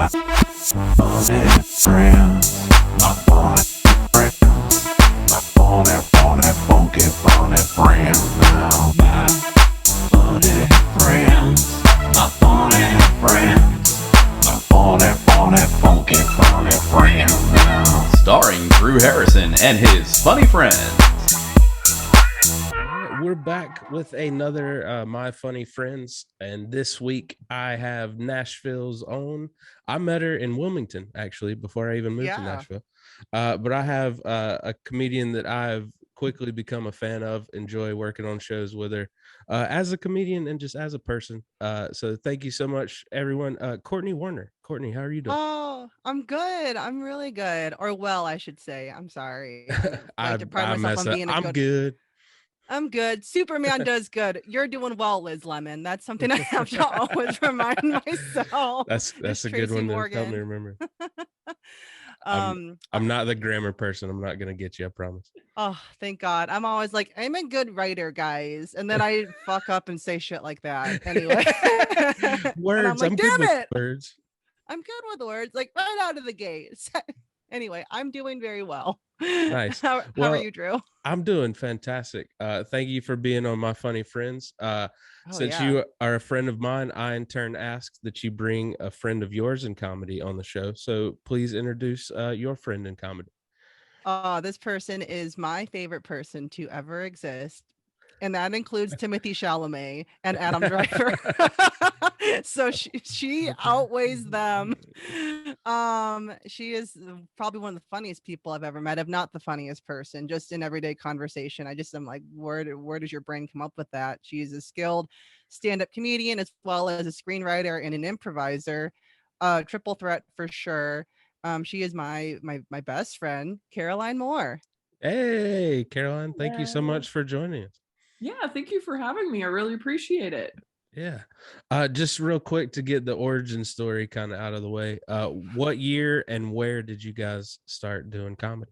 funny friends, my funny friends, my funny, funky friends now. My funny friends, my funny friends, my funky friends now. Starring Drew Harrison and his funny friends. We're back with another My Funny Friends, and this week I have Nashville's own. I met her in Wilmington, actually, before I even moved to Nashville. But I have a comedian that I've quickly become a fan of, enjoy working on shows with her as a comedian and just as a person. So thank you so much, everyone. Cortney Warner. Cortney, how are you doing? Oh, I'm good. I'm really good. Or well, I should say. I'm sorry. I like to pride myself on being I'm good. I'm good. Superman does good. You're doing well, Liz Lemon. That's something I have to always remind myself. That's a good one to help me remember. I'm not the grammar person. I'm not gonna get you, I promise. Oh, thank God. I'm always like, I'm a good writer, guys. And then I fuck up and say shit like that. Anyway. Words. I'm like, I'm damn good it. with words. I'm good with words, like right out of the gate. Anyway, I'm doing very well. Nice. How are you, Drew? I'm doing fantastic. Thank you for being on My Funny Friends. Since you are a friend of mine, I in turn asked that you bring a friend of yours in comedy on the show. So please introduce your friend in comedy. This person is my favorite person to ever exist. And that includes Timothy Chalamet and Adam Driver. So she outweighs them. She is probably one of the funniest people I've ever met, if not the funniest person, just in everyday conversation. I'm like, where does your brain come up with that? She's a skilled stand-up comedian as well as a screenwriter and an improviser. Triple threat for sure. She is my best friend, Caroline Moore. Hey, Caroline, thank you so much for joining us. Yeah, thank you for having me. I really appreciate it. Yeah. Just real quick to get the origin story kind of out of the way. What year and where did you guys start doing comedy?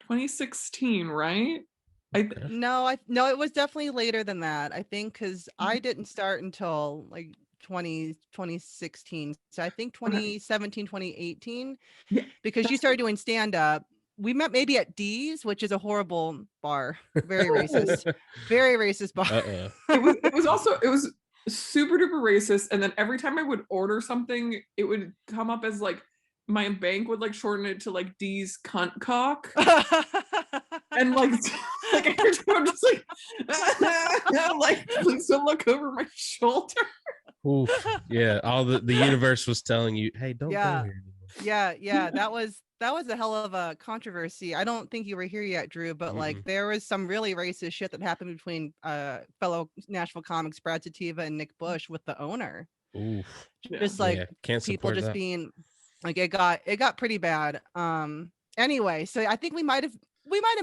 2016, right? No, it was definitely later than that. I think because I didn't start until like 2016. So I think 2017, 2018, because you started doing stand-up. We met maybe at D's, which is a horrible bar. Very racist. Very racist bar. It was super duper racist. And then every time I would order something, it would come up as like my bank would like shorten it to like D's cunt cock. And like every time I'm just like like please don't look over my shoulder. Oof, yeah, all the universe was telling you, hey, don't go here anymore. Yeah. That was a hell of a controversy. I don't think you were here yet, Drew, but like there was some really racist shit that happened between fellow Nashville comics Brad Sativa and Nick Bush with the owner. Oof. Just like people just that. Being like it got pretty bad. Anyway, so I think we might have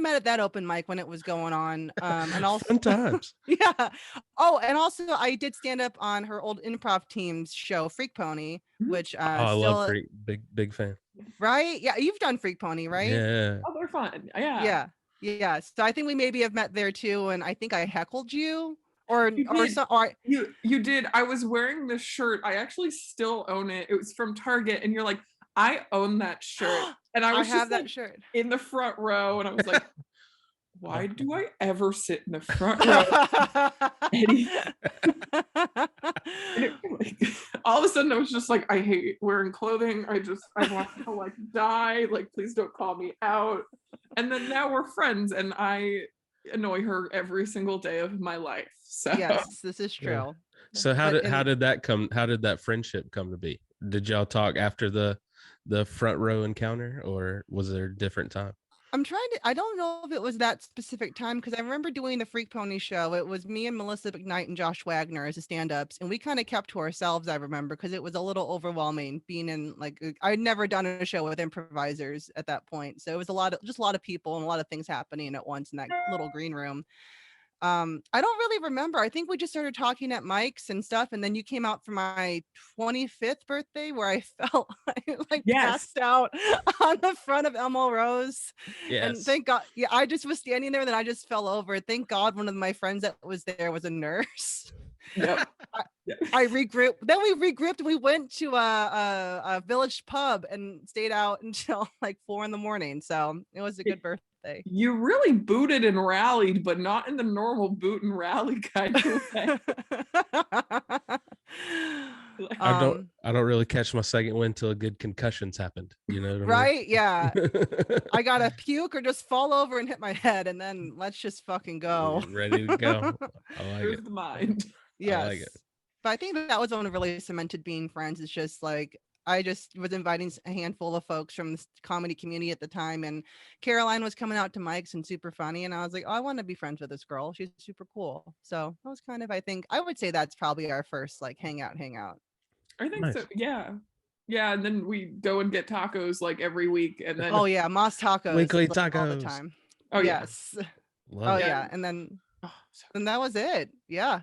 met at that open mic when it was going on. And also fun times. Yeah. Oh, and also I did stand up on her old improv team's show, Freak Pony, which I love Freak, big fan. Right? Yeah, you've done Freak Pony, right? Yeah. Oh, they're fun. Yeah. Yeah. So I think we maybe have met there too, and I think I heckled you. You did. I was wearing this shirt. I actually still own it. It was from Target, and you're like, I own that shirt. And I have that shirt in the front row, and I was like, why do I ever sit in the front row? All of a sudden I was just like, I hate wearing clothing. I want to like die. Like, please don't call me out. And then now we're friends, and I annoy her every single day of my life. So yes, this is true. Yeah. So how did that friendship come to be? Did y'all talk after the front row encounter, or was there a different time? I don't know if it was that specific time, because I remember doing the Freak Pony show. It was me and Melissa McKnight and Josh Wagner as the stand-ups, and we kind of kept to ourselves, I remember, because it was a little overwhelming being in like I'd never done a show with improvisers at that point. So it was a lot of people and a lot of things happening at once in that little green room. I don't really remember. I think we just started talking at mics and stuff, and then you came out for my 25th birthday where I felt passed out on the front of Elmo Rose. Yes. And thank God, I just was standing there, and then I just fell over. Thank God one of my friends that was there was a nurse. Yep. I regrouped. Then we regrouped. We went to a village pub and stayed out until like 4 a.m. So it was a good birthday. You really booted and rallied, but not in the normal boot and rally kind of way. I don't really catch my second win till a good concussion's happened. You know what I mean? Right? Yeah. I gotta puke or just fall over and hit my head, and then let's just fucking go. You're ready to go. I like There's it. the mind. Yes. I like it. But I think that was what really cemented being friends. It's just like I just was inviting a handful of folks from the comedy community at the time, and Caroline was coming out to Mike's and super funny, and I was like, oh, I want to be friends with this girl. She's super cool. So that was kind of, I think, I would say that's probably our first like hangout. I think Nice. so. Yeah. Yeah. And then we go and get tacos like every week. And then Oh yeah, Moss Tacos. Weekly like, all the tacos. time. oh yeah. Yes. Love Oh it. yeah. And then So- that was it. Yeah.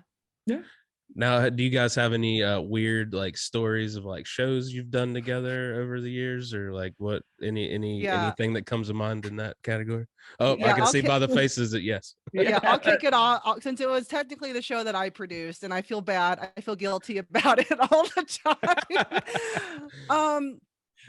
Now, do you guys have any weird like stories of like shows you've done together over the years, or like what Yeah. anything that comes to mind in that category? Oh, Yeah, I can see okay. by the faces that yes. Yeah, I'll kick it off since it was technically the show that I produced, and I feel bad. I feel guilty about it all the time.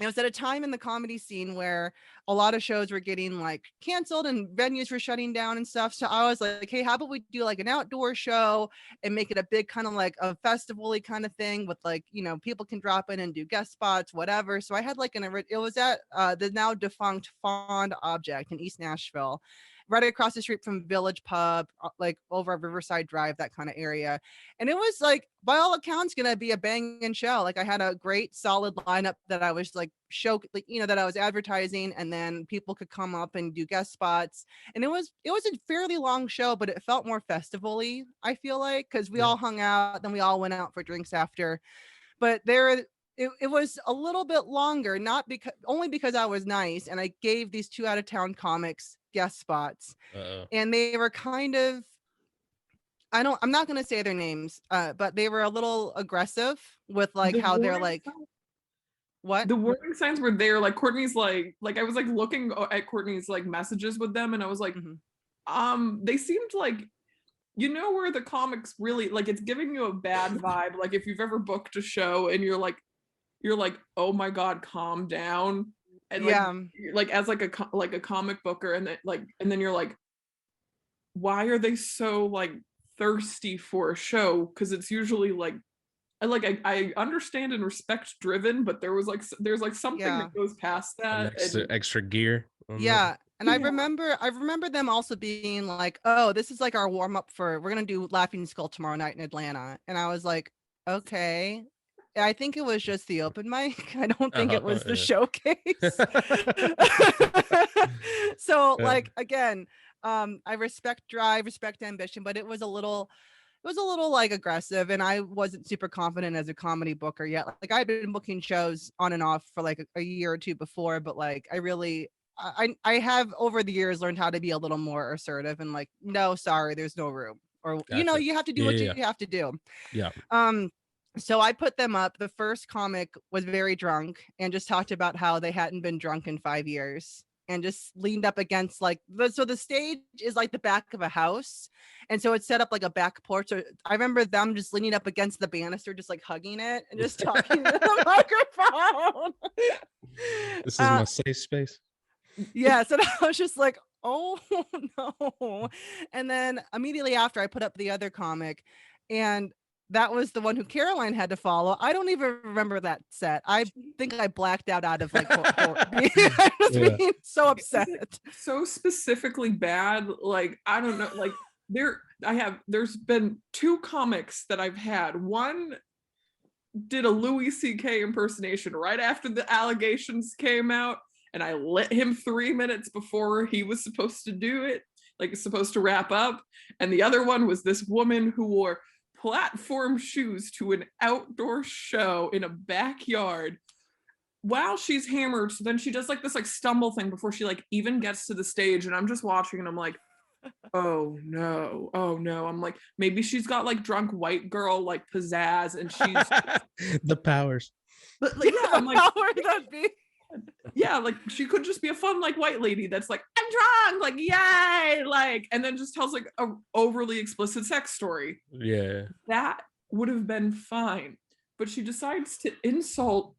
It was at a time in the comedy scene where a lot of shows were getting like canceled and venues were shutting down and stuff. So I was like, hey, how about we do like an outdoor show and make it a big kind of like a festival-y kind of thing with like, you know, people can drop in and do guest spots, whatever. So I had like it was at the now defunct Fond Object in East Nashville, right across the street from Village Pub, like over Riverside Drive, that kind of area. And it was like, by all accounts, gonna be a banging show. Like I had a great solid lineup that I was like that I was advertising, and then people could come up and do guest spots. And it was a fairly long show, but it felt more festival-y, I feel like, because we all hung out, then we all went out for drinks after. But it was a little bit longer, only because I was nice and I gave these 2 out-of-town comics guest spots. And they were kind of, I'm not going to say their names, but they were a little aggressive with like how they're like, what? The warning signs were there. Like Courtney's like I was like looking at Courtney's like messages with them, and I was like, they seemed like, you know, where the comics really like, it's giving you a bad vibe. Like if you've ever booked a show and you're like, oh my God, calm down. And like as like a comic booker, and then you're like, why are they so like thirsty for a show? Because it's usually like I understand and respect driven, but there's like something that goes past that. Extra gear. Yeah. And I remember them also being like, oh, this is like our warm up we're gonna do Laughing Skull tomorrow night in Atlanta. And I was like, okay. I think it was just the open mic. I don't think it was the showcase. So like again, I respect drive, respect ambition, but it was a little like aggressive, and I wasn't super confident as a comedy booker yet. Like I'd been booking shows on and off for like a year or two before, but like I have over the years learned how to be a little more assertive and like, no, sorry, there's no room, or Gotcha. you know, you have to do what you have to do. Yeah. So I put them up. The first comic was very drunk and just talked about how they hadn't been drunk in 5 years, and just leaned up against like so the stage is like the back of a house, and so it's set up like a back porch. So I remember them just leaning up against the banister, just like hugging it and just talking to the microphone. This is my safe space. Yeah, so I was just like, oh no. And then immediately after, I put up the other comic, and that was the one who Caroline had to follow. I don't even remember that set. I think I blacked out of like being so upset. So specifically bad. Like, I don't know, like there's been 2 comics that I've had. One did a Louis C.K. impersonation right after the allegations came out, and I lit him 3 minutes before he was supposed to do it, like supposed to wrap up. And the other one was this woman who wore platform shoes to an outdoor show in a backyard while she's hammered. So then she does like this like stumble thing before she like even gets to the stage, and I'm just watching and I'm like, oh no. I'm like, maybe she's got like drunk white girl like pizzazz, and she's the powers. But like, yeah, I'm like, power that be. Yeah, like she could just be a fun like white lady that's like, I'm drunk, like yay, like, and then just tells like a overly explicit sex story. Yeah, that would have been fine. But she decides to insult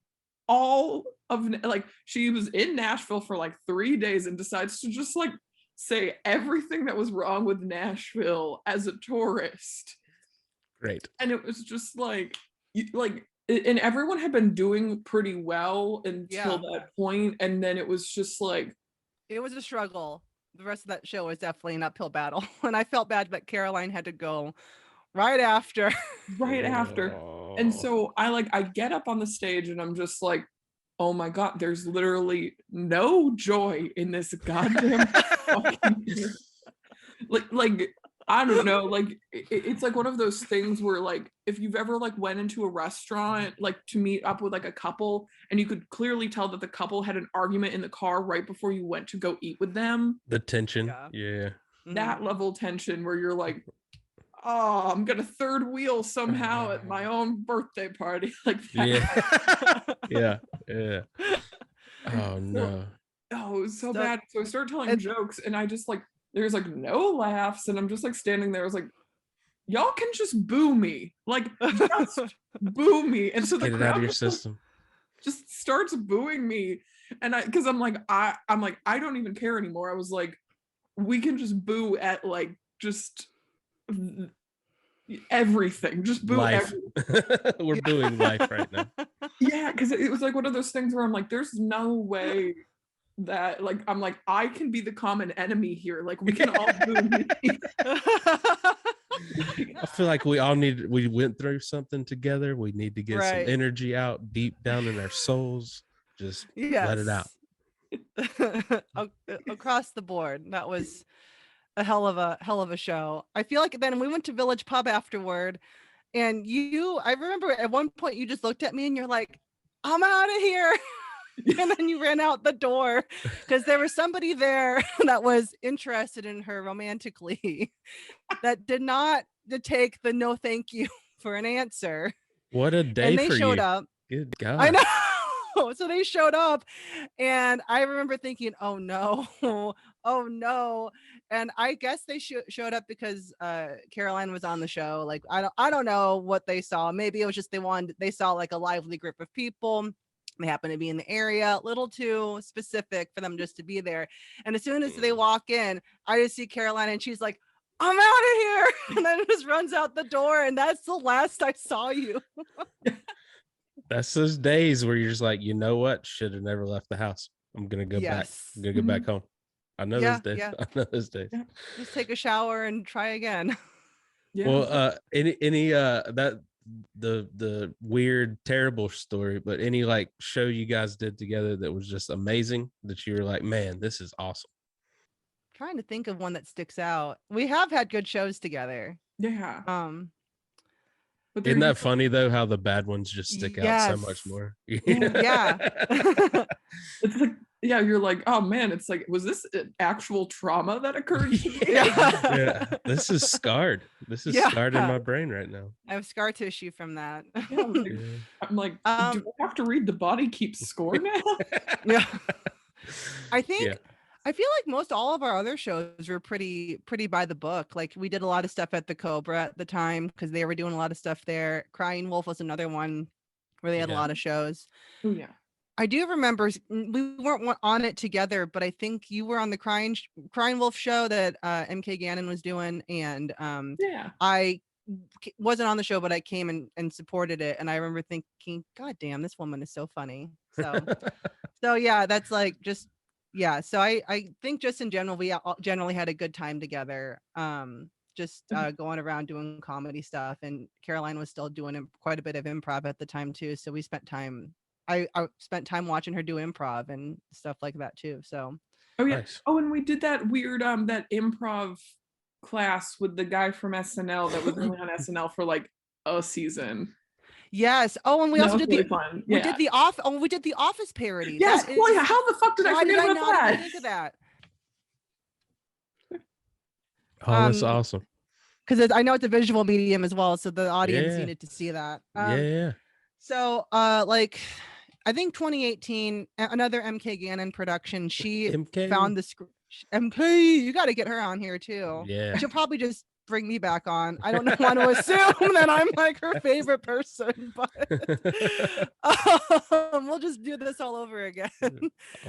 all of, like, she was in Nashville for like 3 days and decides to just like say everything that was wrong with Nashville as a tourist. Great. And it was just like and everyone had been doing pretty well until that point, and then it was just like, it was a struggle. The rest of that show was definitely an uphill battle, and I felt bad that Caroline had to go right after. And so I get up on the stage and I'm just like, oh my god, there's literally no joy in this goddamn fucking year. Like I don't know, like it's like one of those things where, like, if you've ever like went into a restaurant like to meet up with like a couple, and you could clearly tell that the couple had an argument in the car right before you went to go eat with them. The tension. Yeah. That level of tension where you're like, oh, I'm gonna third wheel somehow at my own birthday party. Like that. Yeah. Oh no. Oh, it was so bad. So I started telling jokes, and I just like, there's like no laughs, and I'm just like standing there. I was like, y'all can just boo me, like just boo me. And so the Get it out of your system. Just starts booing me, and because I'm like, I don't even care anymore. I was like, we can just boo at like just everything, just boo life. Everything. We're booing life right now. Yeah, because it was like one of those things where I'm like, there's no way that, like, I'm like, I can be the common enemy here. Like, we can all boo me. I feel like we went through something together. We need to get some energy out deep down in our souls. Just let it out. Across the board. That was a hell of a show. I feel like then we went to Village Pub afterward, and I remember at one point you just looked at me and you're like, I'm out of here. And then you ran out the door because there was somebody there that was interested in her romantically that did not take the no thank you for an answer. What a day and they for showed you. up. Good God. I know. So they showed up, and I remember thinking, oh no. And I guess they showed up because Caroline was on the show. Like, I don't know what they saw. Maybe it was just they saw like a lively group of people. They happen to be in the area, a little too specific for them just to be there. And as soon as they walk in, I just see Caroline, and she's like, I'm out of here. And then just runs out the door. And that's the last I saw you. That's those days where you're just like, you know what? Should have never left the house. I'm going to go back. I'm going to go back home. I know those days. I know those days. Yeah. Just take a shower and try again. Yeah. Well, any the weird, terrible story, but any like show you guys did together that was just amazing that you were like, man, this is awesome. Trying to think of one that sticks out. We have had good shows together. Yeah. But isn't that funny though, how the bad ones just stick out so much more? Yeah. It's like, yeah, you're like, oh man, it's like, was this an actual trauma that occurred? Yeah. This is scarred. This is scarred in my brain right now. I have scar tissue from that. I'm like, do I have to read The Body Keeps Score now? Yeah. I think I feel like most all of our other shows were pretty by the book. Like, we did a lot of stuff at the Cobra at the time because they were doing a lot of stuff there. Crying Wolf was another one where they had a lot of shows. Oh yeah. I do remember we weren't on it together, but I think you were on the Crying Wolf show that MK Gannon was doing, and I wasn't on the show, but I came and supported it, and I remember thinking, God damn, this woman is so funny. So yeah, that's like just So I think just in general we generally had a good time together. Going around doing comedy stuff, and Caroline was still doing quite a bit of improv at the time too. So we spent time. I spent time watching her do improv and stuff like that too. So. Oh yeah. Nice. Oh, and we did that weird that improv class with the guy from SNL that was only on SNL for like a season. Yes. Oh, and we also did fun. We did the Office parody. Yes. Boy, how the fuck did I forget about that? Think of that. Oh, that's awesome. Because I know it's a visual medium as well, so the audience needed to see that. So, I think 2018, another MK Gannon production. She found the script. MK, you got to get her on here too. Yeah. She'll probably just bring me back on. I don't want to assume that I'm like her favorite person, but we'll just do this all over again. I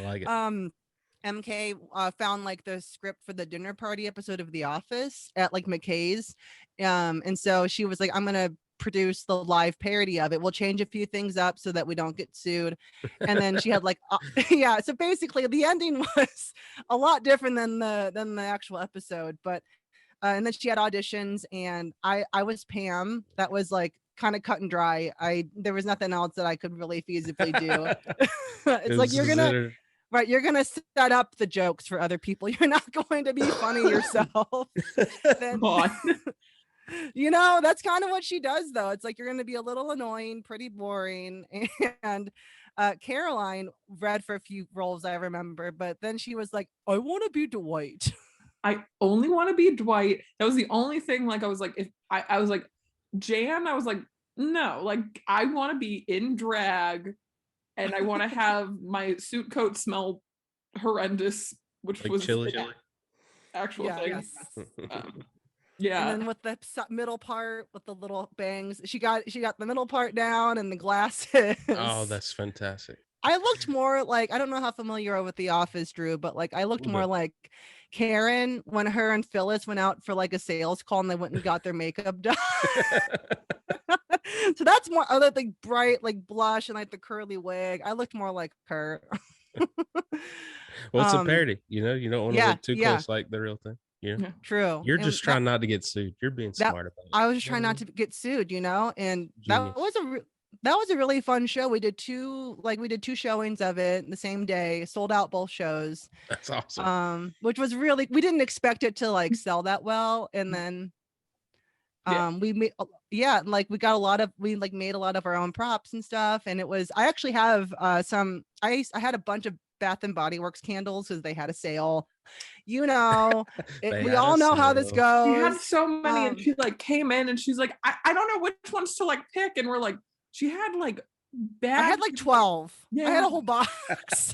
like it. MK found like the script for the dinner party episode of The Office at like McKay's. And so she was like, I'm going to produce the live parody of it. We'll change a few things up so that we don't get sued. And then she had like, yeah. So basically the ending was a lot different than the actual episode. But, and then she had auditions and I was Pam. That was like kind of cut and dry. There was nothing else that I could really feasibly do. It's like, you're gonna set up the jokes for other people. You're not going to be funny yourself. Then, you know, that's kind of what she does, though. It's like you're gonna be a little annoying, pretty boring. And Caroline read for a few roles I remember, but then she was like, "I want to be Dwight." I only want to be Dwight. That was the only thing. Like I was like, if I was like Jan, I was like, no, like I want to be in drag. And I want to have my suit coat smell horrendous, which like was chili. Actual thing. Yeah. And then with the middle part with the little bangs, she got the middle part down and the glasses. Oh, that's fantastic. I looked more like, I don't know how familiar you are with The Office, Drew, but like I looked more like Karen when her and Phyllis went out for like a sales call and they went and got their makeup done. So that's more other like bright like blush and like the curly wig. I looked more like her. Well, it's a parody, you know. You don't want to look too close like the real thing. Yeah, true. You're just trying not to get sued. You're being smart about it. I was just trying not to get sued, you know. And that was a really fun show. We did two showings of it the same day, sold out both shows. That's awesome. Which was really, we didn't expect it to like sell that well, and then we made like we made a lot of our own props and stuff. And it was, I actually have I had a bunch of Bath and Body Works candles because they had a sale, you know. We all know how this goes. We had so many, and she like came in and she's like, I don't know which ones to like pick, and we're like, she had like I had like 12. Yeah. I had a whole box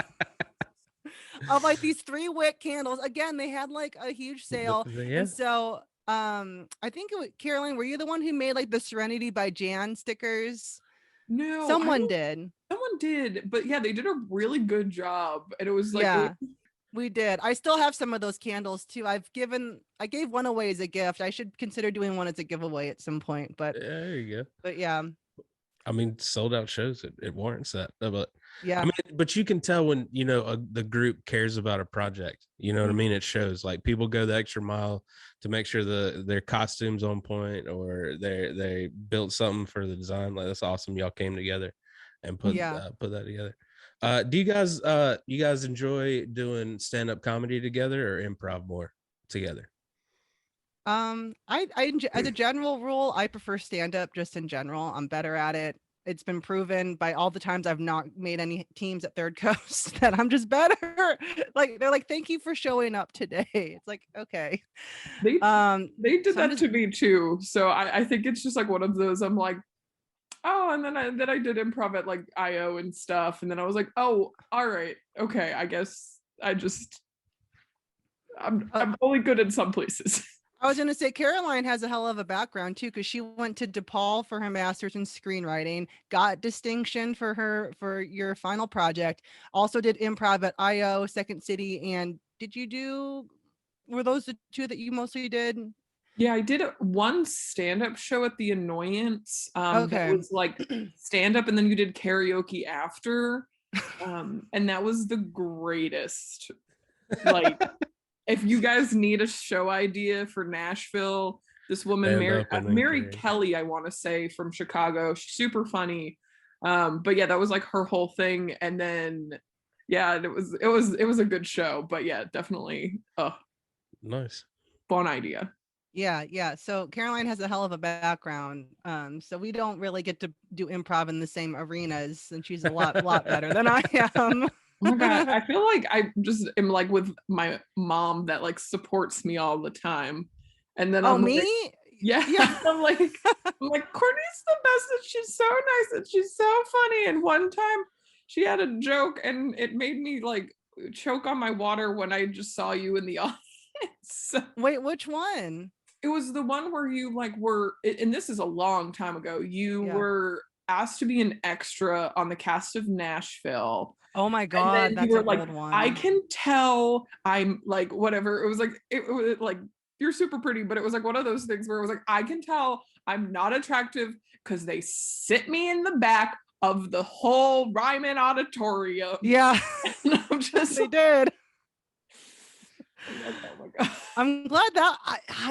of like these 3 wick candles. Again, they had like a huge sale. Yeah. And so I think it was Caroline, were you the one who made like the Serenity by Jan stickers? No, someone did, but yeah, they did a really good job. And it was like, yeah, we did. I still have some of those candles too. I gave one away as a gift. I should consider doing one as a giveaway at some point, but there you go. But yeah, I mean, sold out shows, it warrants that. But yeah, I mean, but you can tell when, you know, the group cares about a project, you know what I mean? It shows, like people go the extra mile to make sure their costumes on point, or they built something for the design. Like, that's awesome. Y'all came together and put that together. Do you guys enjoy doing stand-up comedy together or improv more together? I as a general rule, I prefer stand-up just in general. I'm better at it. It's been proven by all the times I've not made any teams at Third Coast that I'm just better. Like, they're like, thank you for showing up today. It's like, okay. They did that to me too. So I think it's just like one of those, I'm like, oh, and then I did improv at like IO and stuff. And then I was like, oh, all right. Okay. I guess I'm only good in some places. I was going to say Caroline has a hell of a background too, because she went to DePaul for her master's in screenwriting, got distinction for your final project, also did improv at IO, Second City. And were those the 2 that you mostly did? Yeah, I did one stand-up show at The Annoyance. That was like stand-up, and then you did karaoke after. And that was the greatest. Like, if you guys need a show idea for Nashville, this woman, Mary Kelly, I want to say, from Chicago, she's super funny. But yeah, that was like her whole thing. And then, yeah, it was a good show. But yeah, definitely, nice, fun idea. Yeah. So Caroline has a hell of a background. So we don't really get to do improv in the same arenas, and she's a lot better than I am. Oh my God, I feel like I just am like with my mom that like supports me all the time. And then I'm me? Like, yeah. I'm like, Courtney's the best, and she's so nice, and she's so funny. And one time she had a joke and it made me like choke on my water when I just saw you in the audience. Wait, which one? It was the one where you like were, and this is a long time ago. You were asked to be an extra on the cast of Nashville. Oh my God, and then that's you were an like, old one. I can tell I'm like whatever. It was like you're super pretty, but it was like one of those things where it was like I can tell I'm not attractive because they sit me in the back of the whole Ryman Auditorium. Yeah, And I'm just they did. oh my God. I'm glad that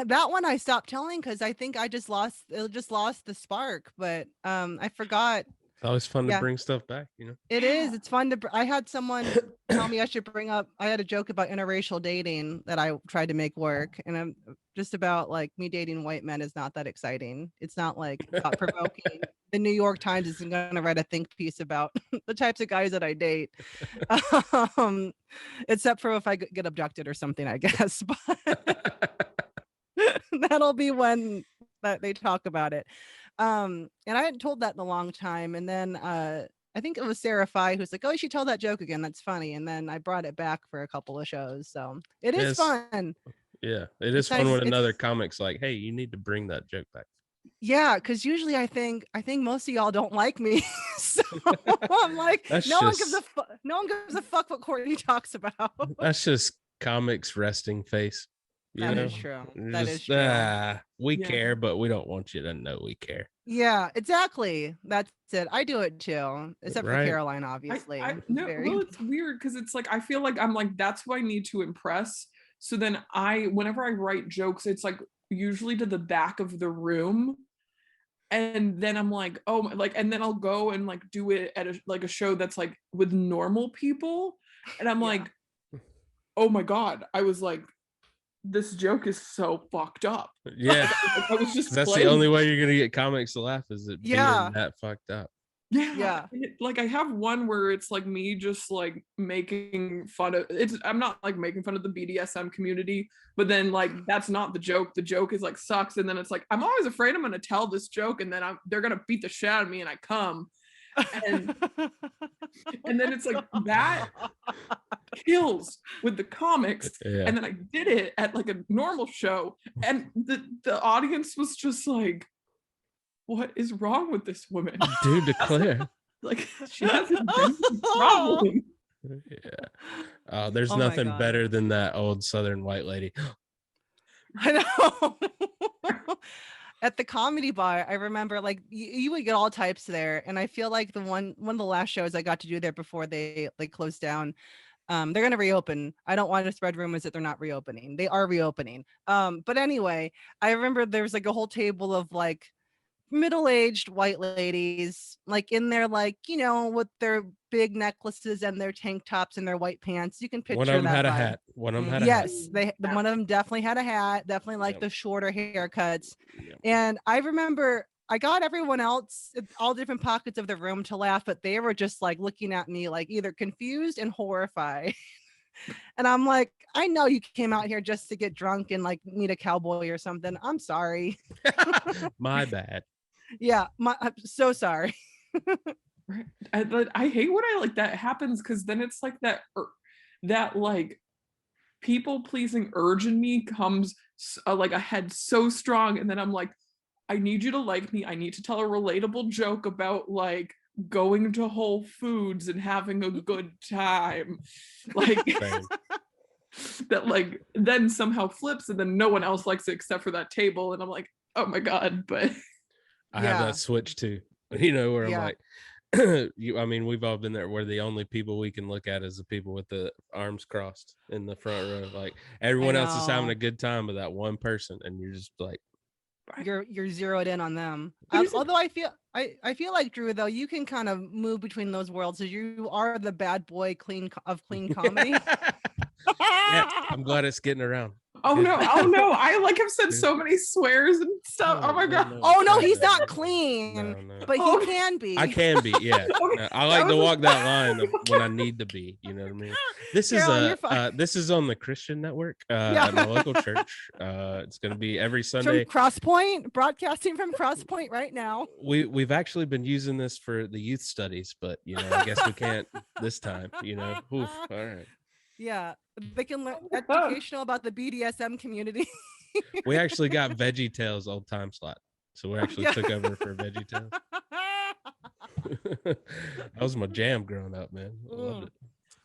that one I stopped telling because I think I just lost the spark. But I forgot. It's always fun to bring stuff back, you know. It is. It's fun to. I had someone tell me I should bring up. I had a joke about interracial dating that I tried to make work, and I'm just about like me dating white men is not that exciting. It's not like thought provoking. The New York Times isn't going to write a think piece about the types of guys that I date, except for if I get abducted or something, I guess. But that'll be when that they talk about it. And I hadn't told that in a long time. And then I think it was Sarah Fye who's like, oh, you should tell that joke again. That's funny. And then I brought it back for a couple of shows. So it is fun. Yeah, it is fun when another comic's like, hey, you need to bring that joke back. Yeah, because usually I think most of y'all don't like me. So I'm like, no one gives a fuck what Cortney talks about. That's just comics resting face. That is true. That is true. We care, but we don't want you to know we care. Yeah, exactly. That's it. I do it too, except for Caroline, obviously. Well, it's weird because it's like I feel like I'm like that's who I need to impress. So then whenever I write jokes, it's like usually to the back of the room, and then I'm like, oh, like, and then I'll go and like do it at a show that's like with normal people, and I'm like, oh my God, I was like, this joke is so fucked up. Yeah. I was just that's the only way you're gonna get comics to laugh is it being that fucked up. Yeah. Like I have one where it's like me just like making fun of I'm not like making fun of the BDSM community, but then like that's not the joke. The joke is like sucks, and then it's like I'm always afraid I'm gonna tell this joke and then they're gonna beat the shit out of me and I come. And then it's like that kills with the comics. And then I did it at like a normal show and the audience was just like, what is wrong with this woman? Dude, declare. Like she has a problem. Yeah. There's nothing better than that old Southern white lady. I know. At the comedy bar, I remember like you would get all types there, and I feel like one of the last shows I got to do there before they closed down. They're gonna reopen. I don't want to spread rumors that they're not reopening. They are reopening. But anyway, I remember there was like a whole table of like middle-aged white ladies, like in their like, you know, with their big necklaces and their tank tops and their white pants. You can picture one of them that had vibe. a hat. One of them had a hat. Yes, one of them definitely had a hat, definitely like the shorter haircuts. And I remember I got everyone else in all different pockets of the room to laugh, but they were just like looking at me like either confused and horrified. And I'm like, I know you came out here just to get drunk and like meet a cowboy or something. I'm sorry. My bad. Yeah, I'm so sorry. Right. I hate when I like that happens because then it's like that like people pleasing urge in me comes like ahead so strong, and then I'm like, I need you to like me. I need to tell a relatable joke about like going to Whole Foods and having a good time, like that like then somehow flips, and then no one else likes it except for that table, and I'm like, oh my God, but. I have that switch too, you know, where I'm like, I mean, we've all been there where the only people we can look at is the people with the arms crossed in the front row. Like everyone else is having a good time with that one person, and you're just like, you're zeroed in on them. Although I feel like, Drew, though, you can kind of move between those worlds, so you are the bad boy clean comedy. Yeah, I'm glad it's getting around. Oh no! I like have said so many swears and stuff. Oh my God! No, he's not clean, but he can be. I can be, yeah. I like to walk that line when I need to be. You know what I mean? This is this is on the Christian network at my local church. It's going to be every Sunday. From Cross Point, broadcasting from Cross Point right now. We've actually been using this for the youth studies, but you know, I guess we can't this time. You know, oof, all right. Yeah, they can learn educational about the BDSM community. We actually got Veggie Tales old time slot, so we actually took over for Veggie Tales. That was my jam growing up, man. I loved it.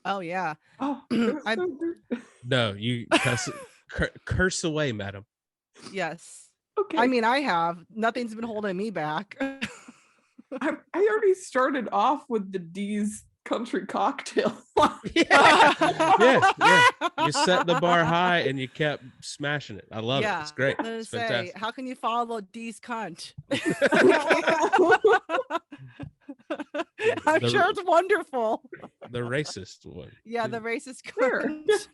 Oh yeah. Oh, it was I- so good. No, you curse away, madam. Yes. Okay. I mean, I have. Nothing's been holding me back. I already started off with the D's country cocktail. Yeah. You set the bar high and you kept smashing it. I love it. It's great. I'm gonna It's say, fantastic. how can you follow D's cunt? I'm sure it's wonderful. The racist one. Yeah, the racist Sure. cunt.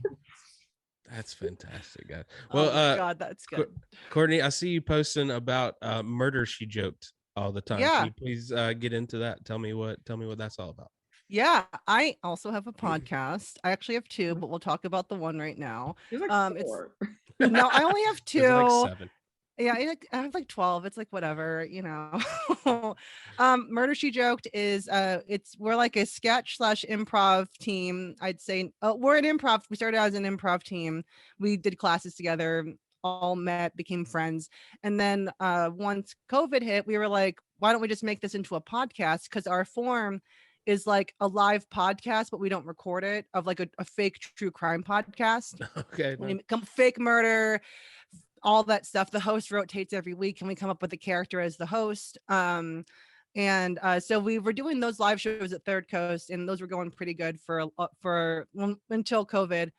That's fantastic, guys. Oh Well, my God, that's good. Courtney, I see you posting about murder she joked all the time. Yeah. Can you please get into that? Tell me what that's all about. Yeah, I also have a podcast. I actually have two, but we'll talk about the one right now. He's like It's 4. no, I only have There's two. like 7. Yeah, I have like 12. It's like whatever, you know. Murder She Joked is we're like a sketch / improv team. I'd say we're an improv. We started as an improv team. We did classes together, all met, became friends. And then once COVID hit, we were like, why don't we just make this into a podcast? Because our form is like a live podcast, but we don't record it, of like a fake true crime podcast. Okay. When you come fake murder, all that stuff. The host rotates every week and we come up with a character as the host. So we were doing those live shows at Third Coast, and those were going pretty good for until COVID.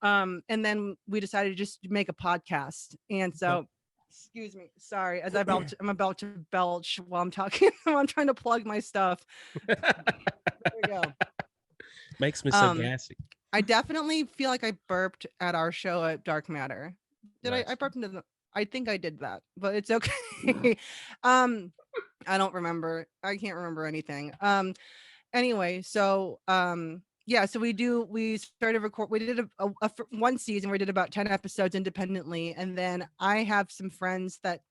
And then we decided to just make a podcast. And so, excuse me, sorry, as I'm about to belch while I'm talking. I'm trying to plug my stuff. There we go. Makes me so gassy. I definitely feel like I burped at our show at Dark Matter. Did Nice. I burped into the? I think I did that, but it's okay. I don't remember. I can't remember anything. Anyway, so yeah, so we started record. We did one season. We did about 10 episodes independently, and then I have some friends that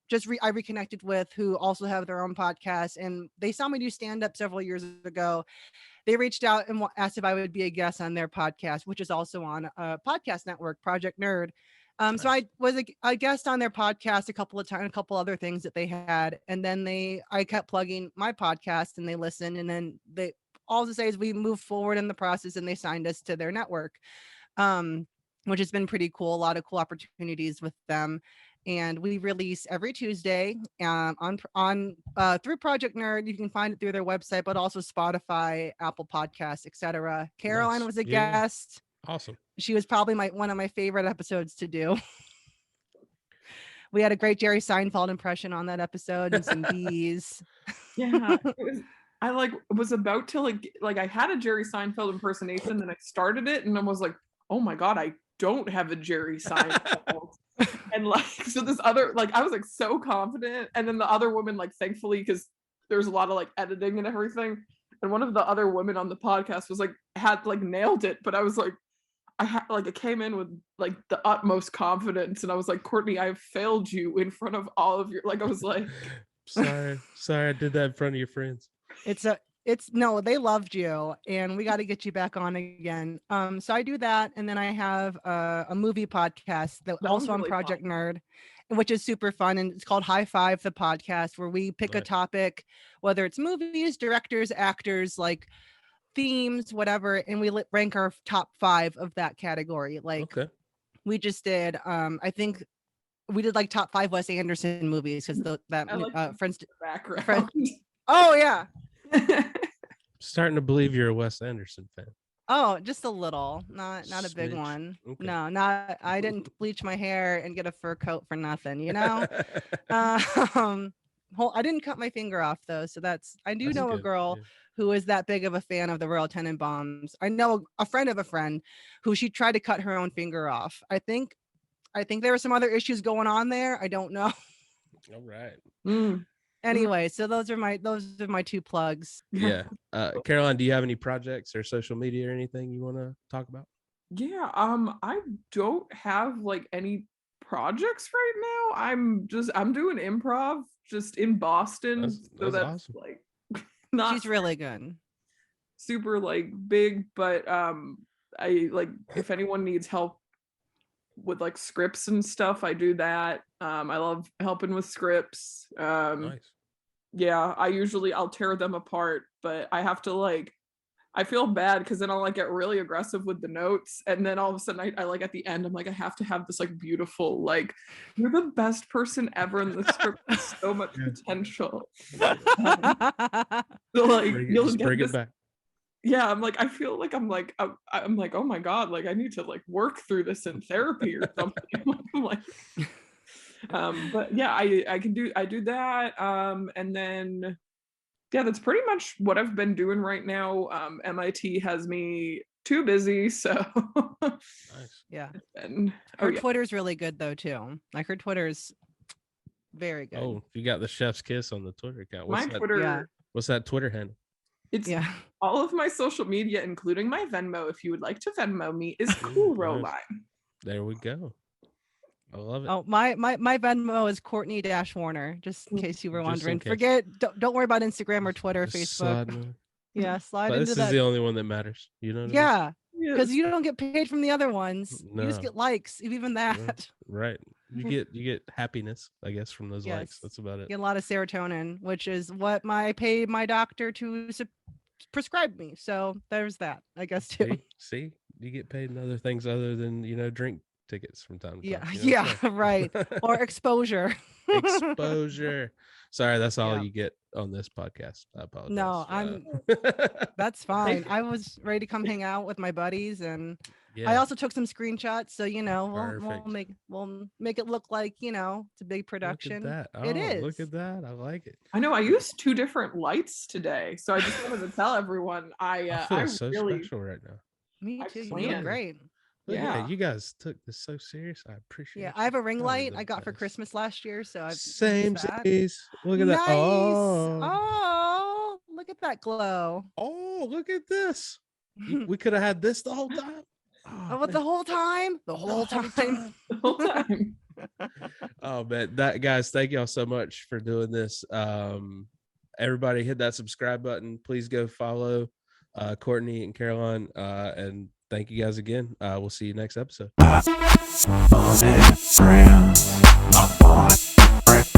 I reconnected with who also have their own podcast, and they saw me do stand up several years ago. They reached out and asked if I would be a guest on their podcast, which is also on a podcast network, Project Nerd. So I was a guest on their podcast a couple of times, a couple other things that they had. And then I kept plugging my podcast and they listened. And then all to say is we moved forward in the process and they signed us to their network, which has been pretty cool. A lot of cool opportunities with them. And we release every Tuesday on through Project Nerd. You can find it through their website, but also Spotify, Apple Podcasts, etc. Caroline was a guest. Awesome. She was probably one of my favorite episodes to do. We had a great Jerry Seinfeld impression on that episode and some bees. Yeah, I was about to like I had a Jerry Seinfeld impersonation, then I started it and I was like, oh my God, I don't have a Jerry Seinfeld. And like, so this other, like, I was like so confident. And then the other woman, like, thankfully, because there's a lot of like editing and everything. And one of the other women on the podcast was like, had like nailed it. But I was like, I came in with like the utmost confidence. And I was like, Courtney, I have failed you in front of all of your, like, I was like, sorry, I did that in front of your friends. No, they loved you and we got to get you back on again. So I do that. And then I have a movie podcast that also on Project Nerd, which is super fun. And it's called High Five, the podcast, where we pick a topic, whether it's movies, directors, actors, like themes, whatever. And we rank our top 5 of that category. Like we just did, I think we did like top 5 Wes Anderson movies because friends. Oh yeah. Starting to believe you're a Wes Anderson fan. Oh, just a little, not a big one. Okay. No, not. I didn't bleach my hair and get a fur coat for nothing, you know. I didn't cut my finger off though, so I do know a girl who is that big of a fan of the Royal Tenenbaums. I know a friend of a friend who she tried to cut her own finger off. I think there were some other issues going on there. I don't know. All right. Anyway, so those are my 2 plugs. Yeah. Caroline, do you have any projects or social media or anything you want to talk about? Yeah, I don't have like any projects right now. I'm doing improv just in Boston. That's awesome. Like not she's really good. Super like big, but I like if anyone needs help with like scripts and stuff. I do that. I love helping with scripts. Nice. Yeah, I'll tear them apart, but I have to like, I feel bad because then I'll like get really aggressive with the notes, and then all of a sudden I like at the end I'm like, I have to have this like beautiful, like, you're the best person ever in the script with so much potential. So like you'll get bring this, it back. yeah, I'm like, I feel like I'm like, oh my god, like I need to like work through this in therapy or something. I'm like, but yeah, I do that, and then yeah, that's pretty much what I've been doing right now. MIT has me too busy, so Nice. Yeah. and Her Twitter's really good though too. Like her Twitter's very good. Oh, you got the chef's kiss on the Twitter account. my Twitter, Yeah. What's that Twitter handle? it's Yeah. all of my social media, including my Venmo. If you would like to Venmo me, is Cool Nice. Roline. There we go. I love it. Oh, my Venmo is Cortney-Warner, just in case you were Just in wondering. case. Forget, don't worry about Instagram or Twitter, Just Facebook. slide. Yeah, slide But into this that. is the only one that matters. You know what I mean? Yeah, because Yes. you don't get paid from the other ones. You just No. get likes, even that. Right. You get happiness, I guess, from those likes. Yes. That's about it. Get a lot of serotonin, which is what I pay my doctor to prescribe me. So there's that, I guess, too. See, you get paid in other things other than drink tickets from time to Yeah, time. yeah, right. Or exposure. Exposure. Sorry, that's all Yeah. you get on this podcast. I apologize. No, that's fine. I was ready to come hang out with my buddies, and I also took some screenshots, so Perfect. we'll make it look like it's a big production. Look at that. It Oh, is. Look at that. I like it. I know I used 2 different lights today, so I just wanted to tell everyone I feel I so really special right now. Me I too. You planned. look great. Look at Yeah. that. You guys took this so serious. I appreciate Yeah, it. I have a ring Y'all are light the I got for best. Christmas last year, so I've Same used that. days. Look at Nice. that. Oh. Oh, look at that glow. Oh, look at this. We could have had this the whole time. Oh, but the whole time? The whole time. the whole time. Oh man, guys, thank y'all so much for doing this. Everybody hit that subscribe button. Please go follow Courtney and Caroline. And thank you guys again. We'll see you next episode. My funny friends, my funny friends.